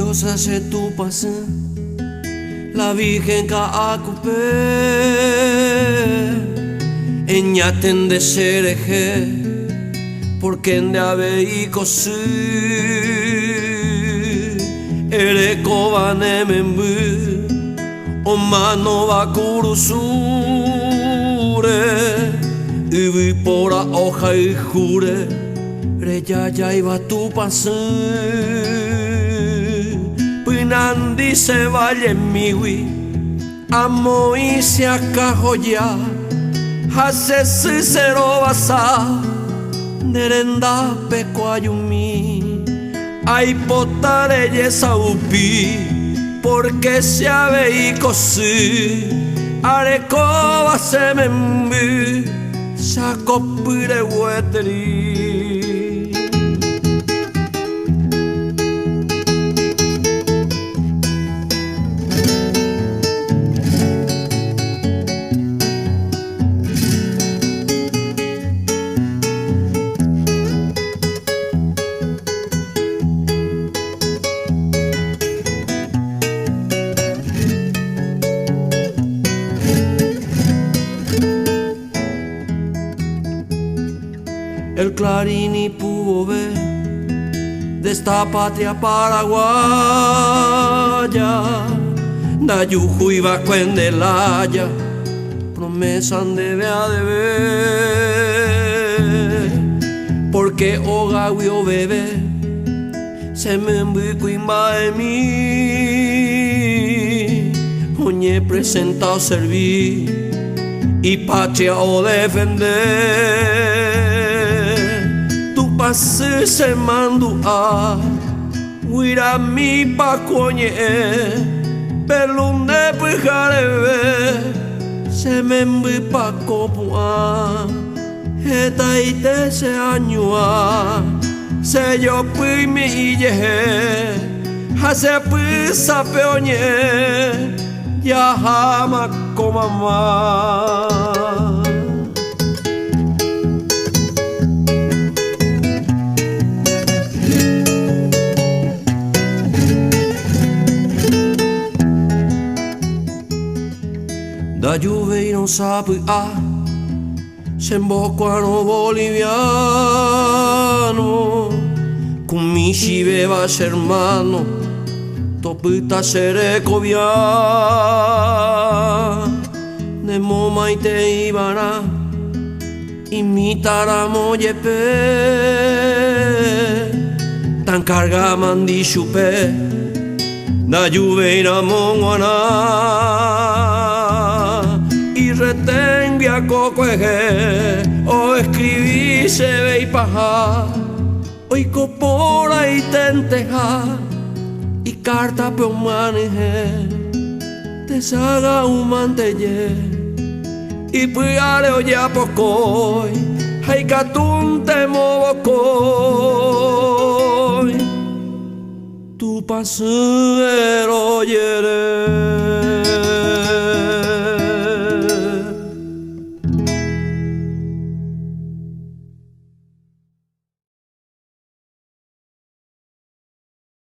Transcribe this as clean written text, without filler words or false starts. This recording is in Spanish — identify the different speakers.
Speaker 1: Diosa se tu pasa, la Virgen ka akupe, enyaten de sereje, porque en de abeiko su, ereko banemembu, omano bakurusure, ubi pora hoja y jure, reyaya iba tu pasa. Nandi se vaya miwi, amo y se acajoya, hace cero basa, nerenda pecuayumi, ay potare yesa upi, porque se ave y cosi, arecoba se membi, saco pire hueteri. El clarín y pudo ver de esta patria paraguaya, Dayuju y Bacuendelaya, promesa debe a deber, porque Ogawi o bebé se me envió de mí, oñe presentado servir y patria o defender. Pase se mandu a huira mi pacoñe, pelunde pujarebe se me envi pa copua, eta ite se añua, se yo pui mi ille, hace pisa peoñe, ya jama comamá. Da lluvia non sabe a sembocuano boliviano, con mi beba hermano, topita serecovia, nemo maite ibana, imitara moyepe, tan carga mandi chupe, da lluvia monguana. Retenga cocueje o escribí se ve y paja, hoy copora y tenteja y carta pe un maneje, te saga un mantelle y puyale o ya pocoy, hay catun te movocoy, tu pasero yere.